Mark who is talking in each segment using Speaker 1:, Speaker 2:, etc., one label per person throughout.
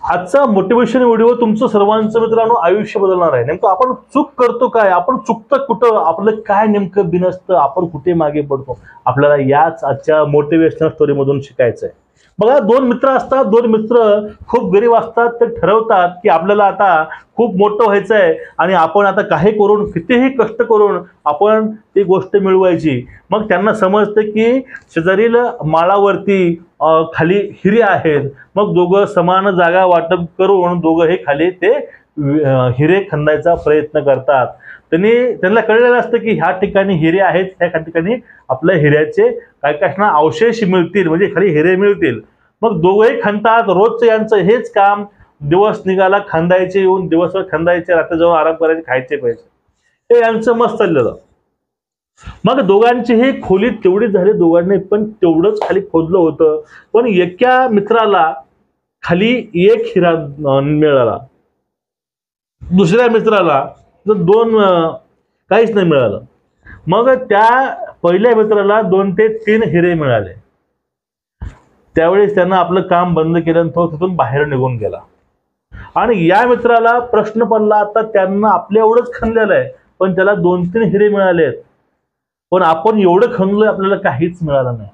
Speaker 1: आजचा motivation video तुमचं सर्वांचं मित्रांनो आयुष्य बदलणार आहे। नेमकं आपण चूक करतो काय, आपण चुकतं कुठं, आपलं काय नेमकं बिनसतं, आपण कुठे मागे पडतो, आपल्याला याच आजच्या मोटिवेशनल स्टोरी मधून शिकायचं आहे। बघा, दोन मित्र असतात, दोन मित्र खूप गरीब असतात, ते ठरवतात की आपल्याला आता खूप मोठं व्हायचं आहे आणि आपण आता काही करून कितीही कष्ट करून आपण ती गोष्ट मिळवायची। मग त्यांना समजतं की शेजारील माळावरती खाली हिरे आहेत, मग दोघं समान जागा वाटप करून दोघं हे खाली ते हिरे खंदायचा प्रयत्न करतात। त्यांना कळलेलं असतं की ह्या ठिकाणी हिरे आहेत, ह्या ठिकाणी आपल्या हिऱ्याचे काय काय अवशेष मिळतील, म्हणजे खाली हिरे मिळतील। मग दोघंही खणतात, रोजचं यांचं हेच काम, दिवस निघाला खंदायचे, येऊन दिवसभर खंदायचे, रात्री जाऊन आराम करायचे, खायचे पैसे, हे यांचं मस्त चाललेलं। मग दोघांची ही खोली तेवढी झाली, दोघांनी पण तेवढंच खाली खोदलं होतं, पण एका मित्राला खाली एक हिरा मिळाला, दुसऱ्या मित्राला दोन काहीच नाही मिळालं। मग त्या पहिल्या मित्राला 2 ते 3 हिरे मिळाले। त्यावेळेस त्यांना आपलं काम बंद केलं आणि तो तिथून बाहेर निघून गेला। आणि या मित्राला प्रश्न पडला, आता त्यांना आपल्या एवढंच खणलेलं आहे, पण त्याला 2-3 हिरे मिळालेत, पण आपण एवढं खणलोय, आपल्याला काहीच मिळालं नाही।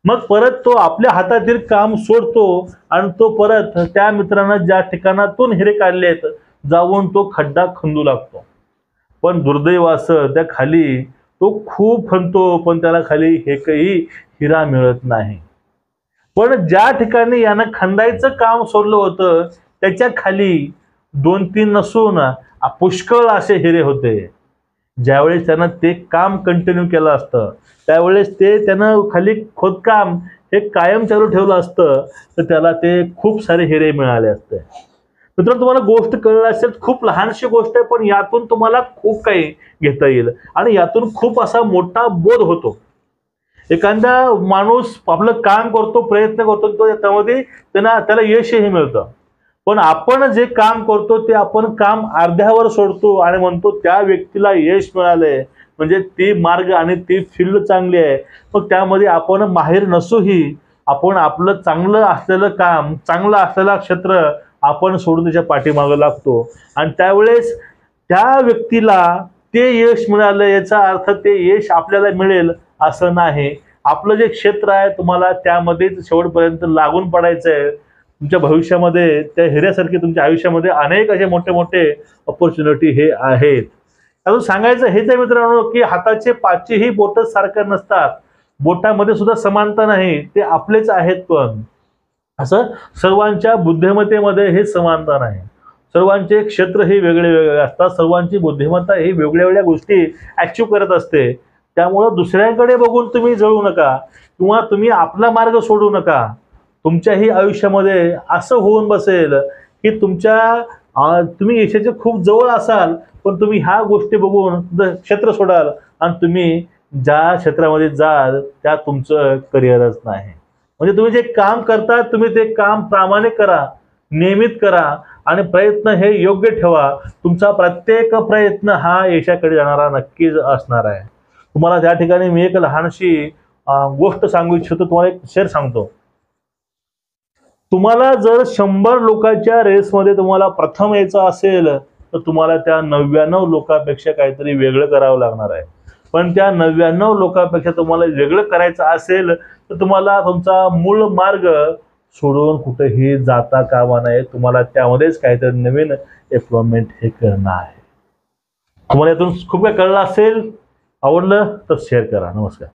Speaker 1: मग परत तो आपल्या हातातील काम सोडतो आणि तो परत त्या मित्रांना ज्या ठिकाणातून हिरे काढलेत जाऊन तो खड्डा खंदू लागतो। पण दुर्दैव असं, त्या खाली तो खूप खणतो, पण त्याला खाली एकही हिरा मिळत नाही। पण ज्या ठिकाणी यानं खंदायचं काम सोडलं होतं त्याच्या खाली 2-3 नसून पुष्कळ असे हिरे होते। ज्यावेळेस त्यानं ते काम कंटिन्यू केलं असतं, त्यावेळेस त्यानं खाली खोदकाम हे कायम चालू ठेवलं असतं, तर त्याला ते खूप सारे हिरे मिळाले असते। मित्रांनो, तुम्हाला गोष्ट कळलं असेल, खूप लहानशी गोष्ट आहे, पण यातून तुम्हाला खूप काही घेता येईल आणि यातून खूप असा मोठा बोध होतो। एखादा माणूस आपलं काम करतो, प्रयत्न करतो, तो त्यामध्ये त्याला यशही मिळतं, पण आपण जे काम करतो ते आपण काम अर्ध्यावर सोडतो आणि म्हणतो त्या व्यक्तीला यश मिळालंय, म्हणजे ती मार्ग आणि ती फील्ड चांगली आहे, मग त्यामध्ये आपण माहिर नसूही आपण आपलं चांगलं असलेलं काम, चांगलं असलेलं क्षेत्र आपण सोडून त्याच्या पाठीमागे लागतो। आणि त्यावेळेस त्या व्यक्तीला ते यश मिळालं, याचा अर्थ ते यश आपल्याला मिळेल असं नाही। आपलं जे क्षेत्र आहे, तुम्हाला त्यामध्येच शेवटपर्यंत लागून पडायचं आहे। तुमच्या भविष्यामध्ये त्या हिऱ्यासारखे तुमच्या आयुष्यामध्ये अनेक असे मोठे मोठे अपॉर्च्युनिटी हे आहेत। अजून सांगायचं हेच आहे मित्रांनो, की हाताचे 5ही बोट सारखं नसतात, बोटामध्ये सुद्धा समानता नाही, ते आपलेच आहेत, पण असं सर्वांच्या बुद्धिमत्तेमध्ये हे समानता नाही। सर्वांचे क्षेत्र हे वेगळे वेगळे असतात, सर्वांची बुद्धिमत्ता ही वेगळ्या वेगळ्या गोष्टी अचीव करत असते। त्यामुळे दुसऱ्यांकडे बघून तुम्ही जळू नका किंवा तुम्ही आपला मार्ग सोडू नका। तुमच्याही आयुष्यामध्ये असं होऊन बसेल की तुम्ही यशाच्या खूप जवळ असाल, पण तुम्ही ह्या गोष्टी बघून क्षेत्र सोडाल आणि तुम्ही ज्या क्षेत्रामध्ये जाल त्या तुमचं करिअरच नाही। म्हणजे तुम्ही जे काम करता, तुम्ही ते काम प्रामाणिक करा, नियमित करा आणि प्रयत्न हे योग्य ठेवा। तुमचा प्रत्येक प्रयत्न हा यशाकडे जाणारा नक्कीच असणार आहे। तुम्हाला त्या ठिकाणी मी एक लहानशी गोष्ट सांगू इच्छितो, तुम्हाला एक शेअर सांगतो। तुम्हाला जर 100 लोकांच्या रेसमध्ये तुम्हाला प्रथम यायचं असेल, तर तुम्हाला त्या 99 लोकांपेक्षा काहीतरी वेगळं करावं लागणार आहे। पण त्या 99 लोकांपेक्षा तुम्हाला वेगळं करायचं असेल, तर तुम्हाला तुमचा मूळ मार्ग सोडून कुठेही जाता कामा नये। तुम्हाला त्यामध्येच काहीतरी नवीन डेव्हलपमेंट हे करणं आहे। तुम्हाला यातून खूप काही कळलं असेल, आवडलं तर शेअर करा। नमस्कार।